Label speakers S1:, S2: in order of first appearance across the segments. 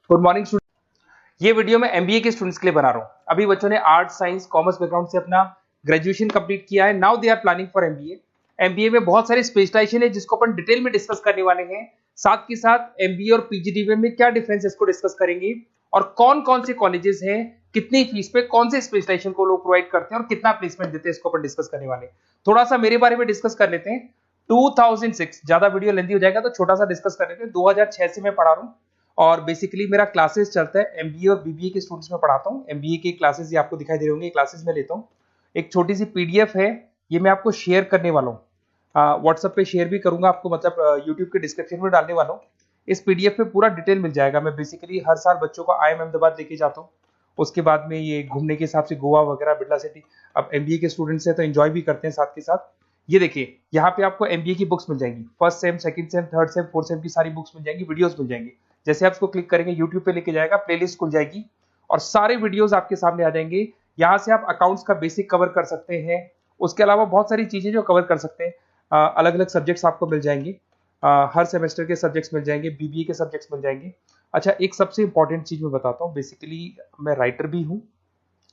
S1: Good morning student. ये video मैं MBA के स्टूडेंट्स के लिए बना रहा हूँ। अभी बच्चों ने आर्ट साइंस कॉमर्स बैकग्राउंड से अपना ग्रेजुएशन कंप्लीट किया है। Now they are planning for MBA. MBA में बहुत सारे स्पेशलाइजेशन है जिसको अपन डिटेल में डिस्कस करने वाले हैं। साथ के साथ एमबीए और पीजीडीबीएम में क्या डिफरेंस है इसको डिस्कस करेंगे, और कौन कौन से कॉलेजेस हैं, कितनी फीस पे कौन से स्पेशलाइजेशन को लोग प्रोवाइड करते हैं और कितना प्लेसमेंट देते हैं, इसको अपन डिस्कस करने वाले हैं। थोड़ा सा मेरे बारे में डिस्कस कर लेते हैं। 2006, ज्यादा वीडियो लेंथी हो जाएगा तो छोटा सा डिस्कस कर लेते हैं। 2006 से मैं पढ़ा रहा हूँ और बेसिकली मेरा क्लासेस चलता है एमबीए और बीबीए के स्टूडेंट्स में पढ़ाता हूँ। एमबीए के क्लासेस ये आपको दिखाई दे रहे होंगे, क्लासेस में लेता हूँ। एक छोटी सी पीडीएफ है, ये मैं आपको शेयर करने वाला हूँ, व्हाट्सएप पे शेयर भी करूंगा आपको, मतलब यूट्यूब के डिस्क्रिप्शन में डालने वाला हूँ। इस पीडीएफ पे पूरा डिटेल मिल जाएगा। मैं बेसिकली हर साल बच्चों को IIM अहमदाबाद लेके जाता हूँ। उसके बाद में ये घूमने के हिसाब से गोवा वगैरह, बिरला सिटी। अब एमबीए के स्टूडेंट्स हैं तो एंजॉय भी करते हैं साथ के साथ। ये देखिए, यहाँ पे आपको एमबीए की बुक्स मिल जाएंगी, first sem, second same, third same, fourth same की सारी बुक्स मिल जाएंगी, वीडियोस मिल जाएंगी। जैसे आप इसको क्लिक करेंगे यूट्यूब पे लेके जाएगा, प्लेलिस्ट खुल जाएगी और सारे वीडियोस आपके सामने आ जाएंगे। यहाँ से आप अकाउंट्स का बेसिक कवर कर सकते हैं। उसके अलावा बहुत सारी चीजें जो कवर कर सकते हैं, अलग अलग सब्जेक्ट्स आपको मिल जाएंगे। हर सेमेस्टर के सब्जेक्ट्स मिल जाएंगे, बीबीए के सब्जेक्ट्स मिल जाएंगे। अच्छा, एक सबसे इंपॉर्टेंट चीज मैं बताता हूँ। बेसिकली मैं राइटर भी हूँ।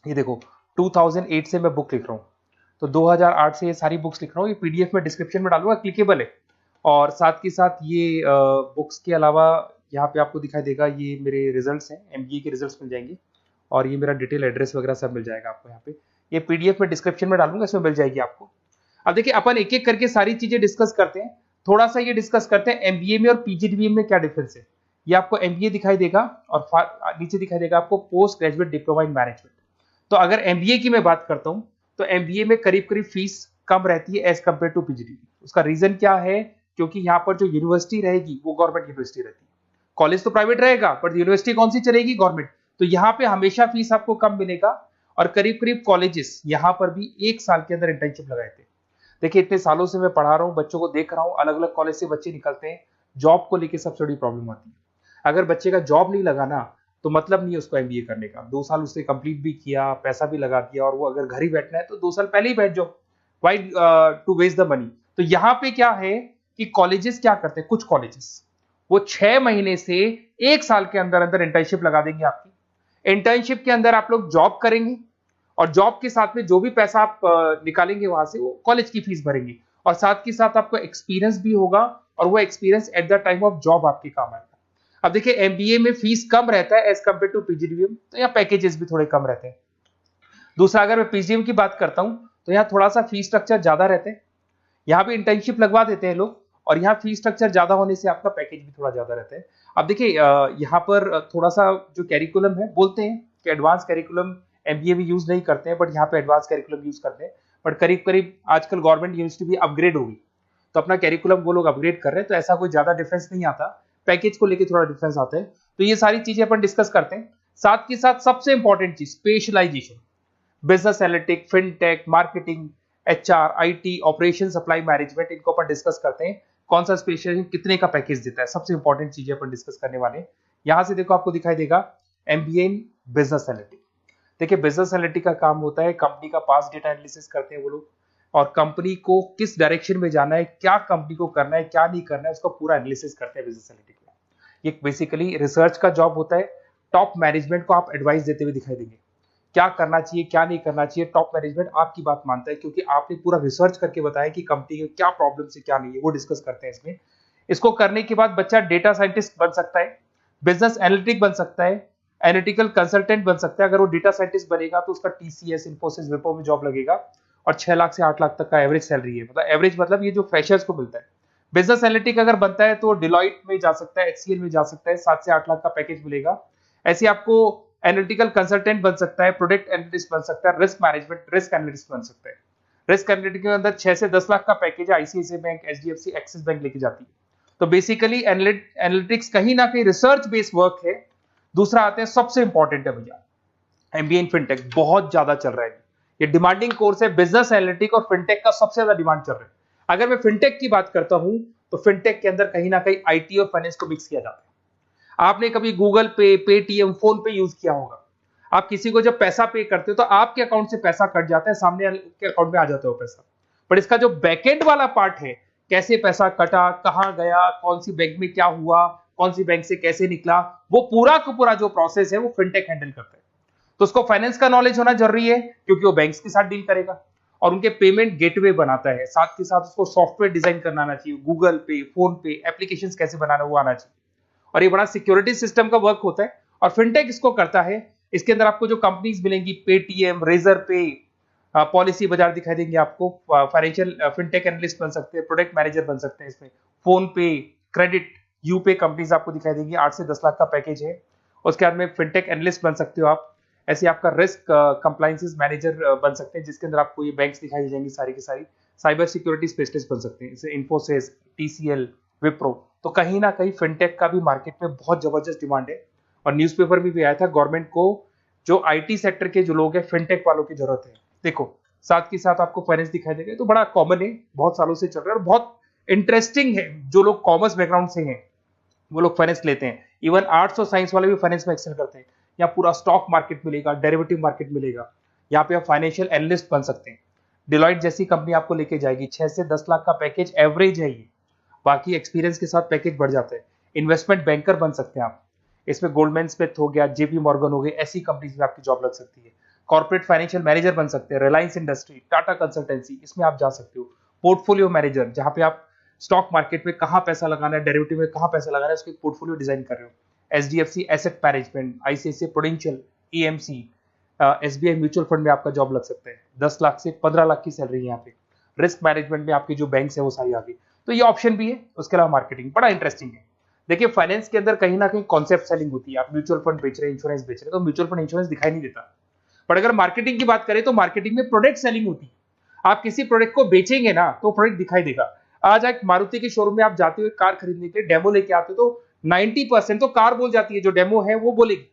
S1: ये देखो, 2008 से मैं बुक लिख रहा हूँ, तो 2008 से ये सारी बुक्स लिख रहा हूँ। ये पीडीएफ में डिस्क्रिप्शन में डालूंगा, क्लिकेबल है। और साथ के साथ ये बुक्स के अलावा यहाँ पे आपको दिखाई देगा, ये मेरे रिजल्ट्स हैं, एमबीए के रिजल्ट्स मिल जाएंगे। और ये मेरा डिटेल एड्रेस वगैरह सब मिल जाएगा आपको यहाँ पे। ये पीडीएफ में डिस्क्रिप्शन में डालूंगा, इसमें मिल जाएगी आपको। अब देखिए, अपन एक एक करके सारी चीजें डिस्कस करते हैं। थोड़ा सा ये डिस्कस करते हैं एमबीए में और पीजीडीबीएम में क्या डिफरेंस है। ये आपको एमबीए दिखाई देगा और नीचे दिखाई देगा आपको post graduate diploma in management. तो अगर एमबीए की मैं बात करता हूं तो एमबीए में करीब करीब फीस कम रहती है एज कंपेयर टू पीजीडीबी। उसका रीजन क्या है? क्योंकि यहाँ पर जो यूनिवर्सिटी रहेगी वो गवर्नमेंट यूनिवर्सिटी रहती है। कॉलेज तो प्राइवेट रहेगा पर यूनिवर्सिटी कौन सी चलेगी? गवर्नमेंट। तो यहाँ पे हमेशा फीस आपको कम मिलेगा। और करीब करीब कॉलेजेस यहाँ पर भी 1 साल के अंदर इंटर्नशिप लगाए थे। देखिए, इतने सालों से मैं पढ़ा रहा हूँ, बच्चों को देख रहा हूँ, अलग अलग कॉलेज से बच्चे निकलते हैं, जॉब को लेकर सबसे बड़ी प्रॉब्लम आती है। अगर बच्चे का जॉब नहीं लगा ना, तो मतलब नहीं है उसको एमबीए करने का। 2 साल उसने कंप्लीट भी किया, पैसा भी लगा दिया, और वो अगर घर ही बैठना है तो 2 साल पहले ही बैठ जाओ। Why to waste the money. तो यहाँ पे क्या है कि कॉलेजेस क्या करते हैं, कुछ कॉलेजेस वो 6 महीने से 1 साल के अंदर अंदर इंटर्नशिप लगा देंगे आपकी। इंटर्नशिप के अंदर आप लोग जॉब करेंगे और जॉब के साथ में जो भी पैसा आप निकालेंगे वहां से, वो कॉलेज की फीस भरेंगे। और साथ के साथ आपको एक्सपीरियंस भी होगा, और वो experience at the time of job आपके काम आएगा। अब देखिए, एमबीए में फीस कम रहता है एज कंपेयर टू पीजीडीबीएम, तो यहाँ पैकेजेस भी थोड़े कम रहते हैं। दूसरा, अगर मैं पीजीडीबीएम की बात करता हूं तो यहाँ थोड़ा सा फीस स्ट्रक्चर ज्यादा रहते हैं। यहाँ भी इंटर्नशिप लगवा देते हैं लोग, और यहाँ फीस स्ट्रक्चर ज्यादा होने से आपका पैकेज भी थोड़ा ज्यादा रहता है। अब देखिए, यहाँ पर थोड़ा सा जो कैरिकुलम है, बोलते हैं कि एडवांस कैरिकुलम एमबीए भी यूज नहीं करते हैं, बट यहाँ पे एडवांस कैरिकुलम यूज करते हैं। बट करीब करीब आजकल गवर्नमेंट यूनिवर्सिटी भी अपग्रेड होगी, तो अपना कैरिकुलम वो लोग अपग्रेड कर रहे हैं, तो ऐसा कोई ज्यादा डिफरेंस नहीं आता। पैकेज को लेकर थोड़ा डिफरेंस आता है। तो ये सारी चीजें अपन डिस्कस करते हैं। साथ के साथ सबसे इंपॉर्टेंट चीज, specialisation, business analytic, fintech, marketing, HR, IT, operation, supply management, इनको अपन डिस्कस करते हैं। कौन सा स्पेशलाइजेशन कितने का पैकेज देता है, सबसे इंपॉर्टेंट चीजें अपन डिस्कस करने वाले हैं। यहां से देखो, आपको दिखाई देगा एमबीए इन बिजनेस एनालिटिक। देखिए, बिजनेस एनालिटिक का काम होता है, कंपनी का पास डेटा एनालिसिस करते हैं वो लोग, और कंपनी को किस डायरेक्शन में जाना है, क्या कंपनी को करना है, क्या नहीं करना है, उसका पूरा एनालिसिस करते हैं बिजनेस एनालिटिक में। ये बेसिकली रिसर्च का जॉब होता है। टॉप मैनेजमेंट को आप एडवाइस देते हुए दिखाई देंगे, क्या करना चाहिए, क्या नहीं करना चाहिए। टॉप मैनेजमेंट आपकी बात मानता है, क्योंकि आपने पूरा रिसर्च करके बताया कि कंपनी के क्या प्रॉब्लम है, क्या नहीं है, वो डिस्कस करते हैं इसमें। इसको करने के बाद बच्चा डेटा साइंटिस्ट बन सकता है, बिजनेस एनालिटिक बन सकता है, एनालिटिकल कंसल्टेंट बन सकता है। अगर वो डेटा साइंटिस्ट बनेगा तो उसका टीसीएस, इन्फोसिस, विप्रो में जॉब लगेगा, और 6 लाख से 8 लाख तक का एवरेज सैलरी है। मतलब एवरेज मतलब ये जो फ्रेशर्स को मिलता है। बिजनेस एनालिटिक अगर बनता है तो डिलॉइट में जा सकता है, एचसीएल में जा सकता है, 7 से 8 लाख का पैकेज मिलेगा। ऐसे आपको एनालिटिकल कंसल्टेंट बन सकता है, प्रोडक्ट एनालिस्ट बन सकता है, रिस्क मैनेजमेंट, रिस्क एनालिस्ट बन सकता है। रिस्क एनालिटिक के अंदर 6 से 10 लाख का पैकेज है, ICICI bank, HDFC, axis bank लेके जाती है। तो बेसिकली एनालिटिक्स कहीं ना कहीं रिसर्च बेस्ड वर्क है। दूसरा आते हैं, सबसे इंपॉर्टेंट है भैया, एमबीए इन फिनटेक बहुत ज्यादा चल रहा है। ये डिमांडिंग कोर्स है। बिजनेस एनालिटिक और फिनटेक का सबसे ज्यादा डिमांड चल रहा है। अगर मैं फिनटेक की बात करता हूं तो फिनटेक के अंदर कहीं ना कहीं आईटी और फाइनेंस को मिक्स किया जाता है। आपने कभी गूगल पे, पेटीएम, फोन पे यूज किया होगा। आप किसी को जब पैसा पे करते हो तो आपके अकाउंट से पैसा कट जाता है, सामने के अकाउंट में आ जाता है वो पैसा। पर इसका जो बैकएंड वाला पार्ट है, कैसे पैसा कटा, कहां गया, कौन सी बैंक में क्या हुआ, कौन सी बैंक से कैसे निकला, वो पूरा का पूरा जो प्रोसेस है वो फिनटेक हैंडल करता है। तो उसको फाइनेंस का नॉलेज होना जरूरी है क्योंकि वो बैंक्स के साथ डील करेगा और उनके पेमेंट गेटवे बनाता है। साथ के साथ उसको सॉफ्टवेयर डिजाइन करना आना चाहिए, गूगल पे, फोन पे, एप्लीकेशंस कैसे बनाना वो आना चाहिए। और ये बड़ा सिक्योरिटी सिस्टम का वर्क होता है और फिनटेक इसको करता है। इसके अंदर आपको जो कंपनीज मिलेंगी, पेटीएम, रेजर पे, पॉलिसी बाजार दिखाई देंगे आपको। फाइनेंशियल फिनटेक एनालिस्ट बन सकते हैं, प्रोडक्ट मैनेजर बन सकते हैं इसमें। फोन पे, क्रेडिट, यूपे कंपनीज आपको दिखाई देंगी। 8 से 10 लाख का पैकेज है। उसके बाद में फिनटेक एनालिस्ट बन सकते हो आप। ऐसे आपका रिस्क कंप्लायंसेस मैनेजर बन सकते हैं जिसके अंदर आपको ये बैंक्स दिखाई दे जाएंगी सारी की सारी। साइबर सिक्योरिटी स्पेशलिस्ट बन सकते हैं, जैसे इन्फोसिस, टीसीएल, विप्रो। तो कहीं ना कहीं फिनटेक का भी मार्केट में बहुत जबरदस्त डिमांड है और न्यूज़पेपर में भी आया था गवर्नमेंट को जो आईटी सेक्टर के जो लोग हैं फिनटेक वालों की जरूरत है। देखो साथ के साथ आपको फाइनेंस दिखाई देगा, तो बड़ा कॉमन है, बहुत सालों से चल रहा है और बहुत इंटरेस्टिंग है। जो लोग कॉमर्स बैकग्राउंड से हैं वो लोग फाइनेंस लेते हैं। इवन आर्ट्स और साइंस वाले भी फाइनेंस में एक्सेल करते हैं। यहाँ पूरा स्टॉक मार्केट मिलेगा, डेरिवेटिव मार्केट मिलेगा। यहाँ पे आप फाइनेंशियल एनालिस्ट बन सकते हैं। डिलॉयट जैसी कंपनी आपको लेके जाएगी। 6 से 10 लाख का पैकेज एवरेज है ये, बाकी एक्सपीरियंस के साथ पैकेज बढ़ जाता है। इन्वेस्टमेंट बैंकर बन सकते हैं आप, इसमें गोल्डमैन स्मिथ हो गया, जेपी मॉर्गन हो गए, ऐसी कंपनीज में आपकी जॉब लग सकती है। कॉर्पोरेट फाइनेंशियल मैनेजर बन सकते हैं, रिलायंस इंडस्ट्री, टाटा कंसल्टेंसी, इसमें आप जा सकते हो। पोर्टफोलियो मैनेजर, जहां पे आप स्टॉक मार्केट में कहां पैसा लगाना है, डेरिवेटिव में कहां पैसा लगाना है, उसके पोर्टफोलियो डिजाइन कर रहे हो। HDFC asset management, ICICI prudential, AMC, SBI mutual fund में आपका जॉब लग सकता है। 10 लाख से 15 लाख की सैलरी है यहाँ पे। रिस्क मैनेजमेंट में आपकी जो बैंक्स है वो सारी आ गई। तो ये ऑप्शन भी है। उसके अलावा मार्केटिंग बड़ा इंटरेस्टिंग है। देखिए फाइनेंस के अंदर कहीं ना कहीं कॉन्सेप्ट सेलिंग होती है। आप म्यूचुअल फंड बेच रहे हैं, इंश्योरेंस बेच रहे हैं, तो म्यूचुअल फंड इंश्योरेंस दिखाई नहीं देता। पर अगर मार्केटिंग की बात करें तो मार्केटिंग में प्रोडक्ट सेलिंग होती है। आप किसी प्रोडक्ट को बेचेंगे ना तो प्रोडक्ट दिखाई देगा। आज एक मारुति के शोरूम में आप जाते हुए कार खरीदने के लिए डेमो लेके आते हो तो 90% तो कार बोल जाती है, जो डेमो है वो बोलेगी,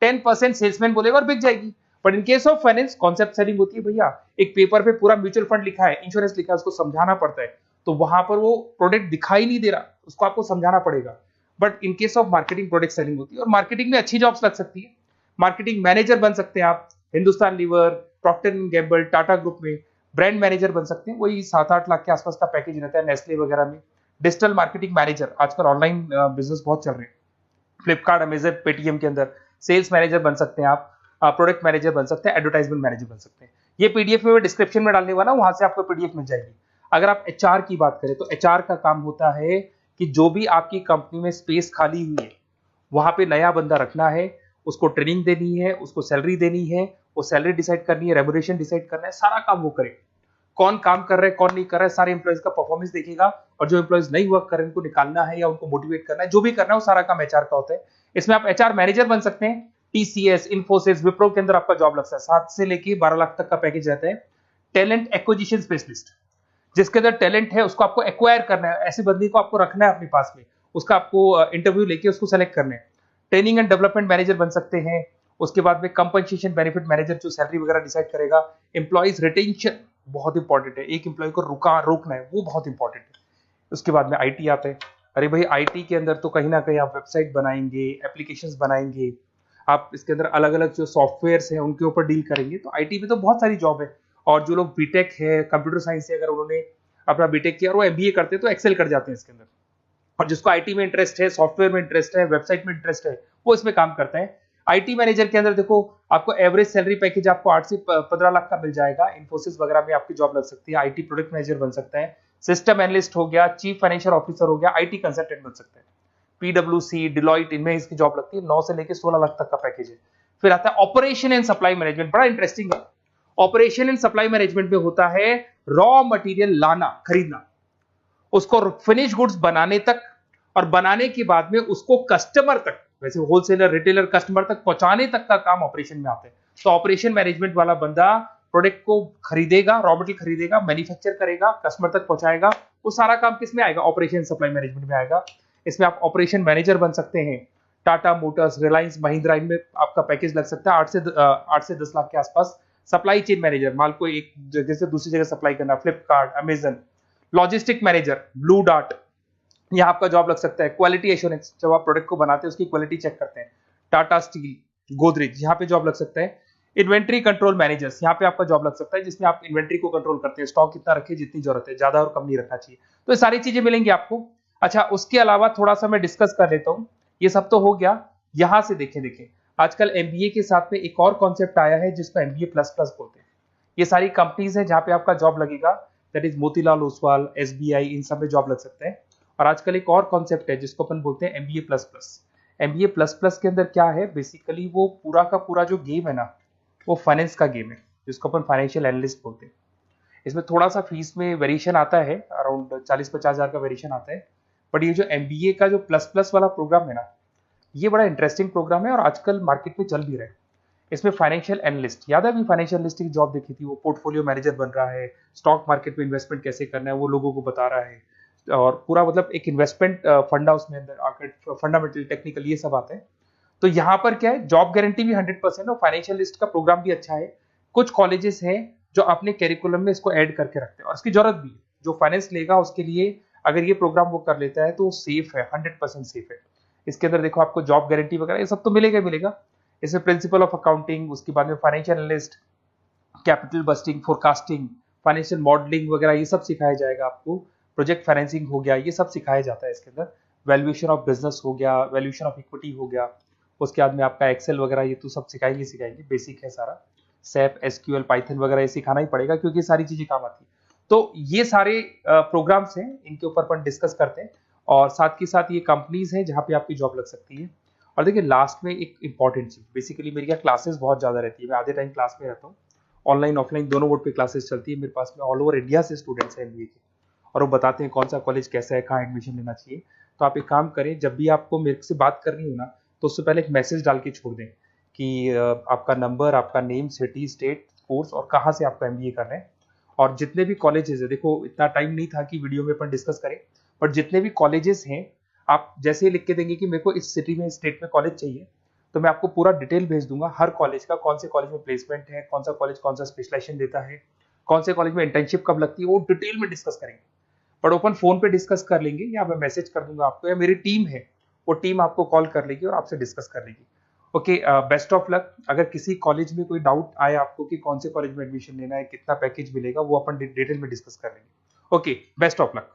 S1: 10% सेल्समैन बोलेगा और बिक जाएगी। But in case of finance concept selling होती है। भैया एक पेपर पे पूरा म्यूचुअल फंड लिखा है, इंश्योरेंस लिखा है, उसको समझाना पड़ता है। तो वहां पर वो प्रोडक्ट दिखाई नहीं दे रहा, उसको आपको समझाना पड़ेगा। But in case of marketing product selling होती है और मार्केटिंग में अच्छी जॉब्स लग सकती है। मार्केटिंग मैनेजर बन सकते हैं आप, Hindustan lever, Procter and Gamble, Tata group में ब्रांड मैनेजर बन सकते हैं। वही 7-8 लाख के आसपास का पैकेज रहता है, नेस्ले वगैरह में। डिजिटल मार्केटिंग मैनेजर, आजकल ऑनलाइन बिजनेस बहुत चल रहे हैं, फ्लिपकार्ट, अमेजन, पेटीएम के अंदर सेल्स मैनेजर बन सकते हैं आप, प्रोडक्ट मैनेजर बन सकते हैं, एडवर्टाइजमेंट मैनेजर बन सकते हैं। ये पीडीएफ में डिस्क्रिप्शन में डालने वाला, वहां से आपको पीडीएफ मिल जाएगी। अगर आप एचआर की बात करें तो एचआर का काम होता है कि जो भी आपकी कंपनी में स्पेस खाली हुई है वहां पे नया बंदा रखना है, उसको ट्रेनिंग देनी है, उसको सैलरी देनी है, वो सैलरी डिसाइड करनी है, रेम्यूनरेशन डिसाइड करना है, सारा काम वो करे। कौन काम कर रहा है, कौन नहीं कर रहा है, सारे एम्प्लॉइज का परफॉर्मेंस देखेगा और जो एम्प्लॉइज नहीं वर्क कर रहे हैं उनको निकालना है या उनको मोटिवेट करना है, जो भी करना है वो सारा काम एचआर का होता है। इसमें आप एचआर मैनेजर बन सकते हैं। टीसीएस, इन्फोसिस, विप्रो के अंदर आपका जॉब लगता है। 7 से लेके 12 लाख तक का पैकेज रहता है। टैलेंट एक्विजिशन स्पेशलिस्ट, जिसके अंदर टैलेंट है उसको आपको एक्वायर करना है, ऐसे बंदे को आपको रखना है अपने पास में, उसका आपको इंटरव्यू लेके उसको सेलेक्ट करना है। ट्रेनिंग एंड डेवलपमेंट मैनेजर बन सकते हैं। उसके बाद में कंपनसेशन बेनिफिट मैनेजर, जो सैलरी वगैरह डिसाइड करेगा। एम्प्लॉइज रिटेंशन बहुत इंपॉर्टेंट है, एक एम्प्लॉय को रोकना है, वो बहुत इंपॉर्टेंट है। उसके बाद में आईटी आता है। अरे भाई आईटी के अंदर तो कहीं ना कहीं आप वेबसाइट बनाएंगे, एप्लीकेशंस बनाएंगे, आप इसके अंदर अलग अलग जो सॉफ्टवेयर्स हैं उनके ऊपर डील करेंगे। तो आईटी में तो बहुत सारी जॉब है। और जो लोग बीटेक है, कंप्यूटर साइंस से अगर उन्होंने अपना बीटेक किया और वो एमबीए करते हैं तो एक्सेल कर जाते हैं इसके अंदर। और जिसको आईटी में इंटरेस्ट है, सॉफ्टवेयर में इंटरेस्ट है, वेबसाइट में इंटरेस्ट है, वो इसमें काम करता है। आईटी मैनेजर के अंदर देखो आपको एवरेज सैलरी पैकेज आपको 8 से 15 लाख का मिल जाएगा। इन्फोसिस वगैरह में आपकी जॉब लग सकती है। आईटी प्रोडक्ट मैनेजर बन सकता है, सिस्टम एनालिस्ट हो गया, चीफ फाइनेंशियल ऑफिसर हो गया, आईटी कंसल्टेंट बन सकता है। पीडब्ल्यूसी, डिलॉयट, इनमें इसकी जॉब लगती है। 9 से लेकर 16 लाख तक का पैकेज है। फिर आता है ऑपरेशन एंड सप्लाई मैनेजमेंट, बड़ा इंटरेस्टिंग है। ऑपरेशन एंड सप्लाई मैनेजमेंट में होता है रॉ मटेरियल लाना, खरीदना, उसको फिनिश गुड्स बनाने तक और बनाने के बाद में उसको कस्टमर तक, वैसे होलसेलर, रिटेलर, कस्टमर तक पहुंचाने तक का काम ऑपरेशन में आता है। तो ऑपरेशन मैनेजमेंट वाला बंदा प्रोडक्ट को खरीदेगा, रॉ मटेरियल खरीदेगा, मैन्युफैक्चर करेगा, कस्टमर तक पहुंचाएगा, वो सारा काम किस में आएगा? ऑपरेशन सप्लाई मैनेजमेंट में आएगा। इसमें आप ऑपरेशन मैनेजर बन सकते हैं। टाटा मोटर्स, रिलायंस, महिंद्रा, इनमें आपका पैकेज लग सकता है 8 से 10 लाख के आसपास। सप्लाई चेन मैनेजर, माल को एक जगह से दूसरी जगह सप्लाई करना, Flipkart, Amazon. Logistic manager, blue dart, यहाँ आपका जॉब लग सकता है। क्वालिटी एश्योरेंस, जब आप प्रोडक्ट को बनाते हैं उसकी क्वालिटी चेक करते हैं। टाटा स्टील, गोदरेज, यहाँ पे जॉब लग सकता है। इन्वेंट्री कंट्रोल मैनेजर्स, यहाँ पे आपका जॉब लग सकता है, जिसमें आप इन्वेंट्री को कंट्रोल करते हैं, स्टॉक कितना रखे, जितनी जरूरत है, ज्यादा और कम नहीं रखना चाहिए। तो ये सारी चीजें मिलेंगी आपको। अच्छा, उसके अलावा थोड़ा सा मैं डिस्कस कर लेता हूँ। ये सब तो हो गया। यहाँ से देखें आजकल एमबीए के साथ में एक और कॉन्सेप्ट आया है जिसको एमबीए प्लस प्लस बोलते हैं। ये सारी कंपनीज हैं जहाँ पे आपका जॉब लगेगा, that is Motilal Oswal, SBI, इन सब में जॉब लग सकते हैं। और आजकल एक और कॉन्सेप्ट है जिसको अपन बोलते हैं MBA plus plus. MBA plus plus के अंदर क्या है, बेसिकली वो पूरा का पूरा जो गेम है ना, वो फाइनेंस का गेम है, जिसको अपन फाइनेंशियल एनालिस्ट बोलते हैं। इसमें थोड़ा सा फीस में वेरिएशन आता है, अराउंड 40-50 हज़ार का वेरिएशन आता है। बट ये जो एमबीए का जो प्लस प्लस वाला प्रोग्राम है ना, ये बड़ा इंटरेस्टिंग प्रोग्राम है और आजकल मार्केट में चल भी रहा है। इसमें फाइनेंशियल एनालिस्ट, याद है अभी फाइनेंशियल एनालिस्ट की जॉब देखी थी, वो पोर्टफोलियो मैनेजर बन रहा है, स्टॉक मार्केट में इन्वेस्टमेंट कैसे करना है वो लोगों को बता रहा है, और पूरा मतलब एक इन्वेस्टमेंट फंडा उसमें अंदर, फंडामेंटल टेक्निकल ये सब आते हैं। तो यहाँ पर क्या है, जॉब गारंटी भी 100% और फाइनेंशियल लिस्ट का प्रोग्राम भी अच्छा है। कुछ कॉलेजेस हैं जो अपने कैरिकुलम में इसको ऐड करके रखते हैं और इसकी जरूरत भी है। जो फाइनेंस लेगा उसके लिए अगर ये प्रोग्राम वो कर लेता है तो सेफ है, 100% सेफ है। इसके अंदर देखो आपको जॉब गारंटी वगैरह ये सब तो मिलेगा ही मिलेगा। इसमें प्रिंसिपल ऑफ अकाउंटिंग, उसके बाद में financial analyst, capital budgeting, forecasting, financial modelling वगैरह ये सब सिखाया जाएगा आपको। प्रोजेक्ट फाइनेंसिंग हो गया, ये सब सिखाया जाता है इसके अंदर। वैल्यूएशन ऑफ बिजनेस हो गया, वैल्यूएशन ऑफ इक्विटी हो गया। उसके बाद में आपका एक्सेल वगैरह ये तो सब सिखाएंगे, बेसिक है सारा। सैप, एसक्यूएल, पाइथन वगैरह ये सिखाना ही पड़ेगा क्योंकि ये सारी चीजें काम आती है। तो ये सारे प्रोग्राम्स हैं, इनके ऊपर अपन डिस्कस करते हैं। और साथ के साथ ये कंपनीज हैं जहाँ पे आपकी जॉब लग सकती है। और देखिए लास्ट में एक इंपॉर्टेंट चीज, बेसिकली मेरी क्या क्लासेस बहुत ज्यादा रहती है, मैं आधे टाइम क्लास में रहता हूँ। ऑनलाइन ऑफलाइन दोनों मोड पे क्लासेस चलती है मेरे पास में। ऑल ओवर इंडिया से स्टूडेंट्स हैं एमबीए के, और वो बताते हैं कौन सा कॉलेज कैसा है, कहाँ एडमिशन लेना चाहिए। तो आप एक काम करें, जब भी आपको मेरे से बात करनी हो ना, तो उससे पहले एक मैसेज डाल के छोड़ दें कि आपका नंबर, आपका नेम, सिटी, स्टेट, कोर्स और कहाँ से आपका एमबीए कर रहे हैं। और जितने भी कॉलेजेस है, देखो इतना टाइम नहीं था कि वीडियो में अपन डिस्कस करें, बट जितने भी कॉलेजेस हैं आप जैसे ही लिख के देंगे कि मेरे को इस सिटी में, स्टेट में कॉलेज चाहिए, तो मैं आपको पूरा डिटेल भेज दूंगा हर कॉलेज का, कौन से कॉलेज में प्लेसमेंट है, कौन सा कॉलेज कौन सा स्पेशलाइजेशन देता है, कौन से कॉलेज में इंटर्नशिप कब लगती है, वो डिटेल में डिस्कस करेंगे। बट ओपन फोन पे डिस्कस कर लेंगे, या मैं मैसेज कर दूंगा आपको, या मेरी टीम है वो टीम आपको कॉल कर लेगी और आपसे डिस्कस कर लेगी। Okay, best of luck. अगर किसी कॉलेज में कोई डाउट आए आपको कि कौन से कॉलेज में एडमिशन लेना है, कितना पैकेज मिलेगा, वो अपन डिटेल में डिस्कस कर लेंगे। Okay, best of luck.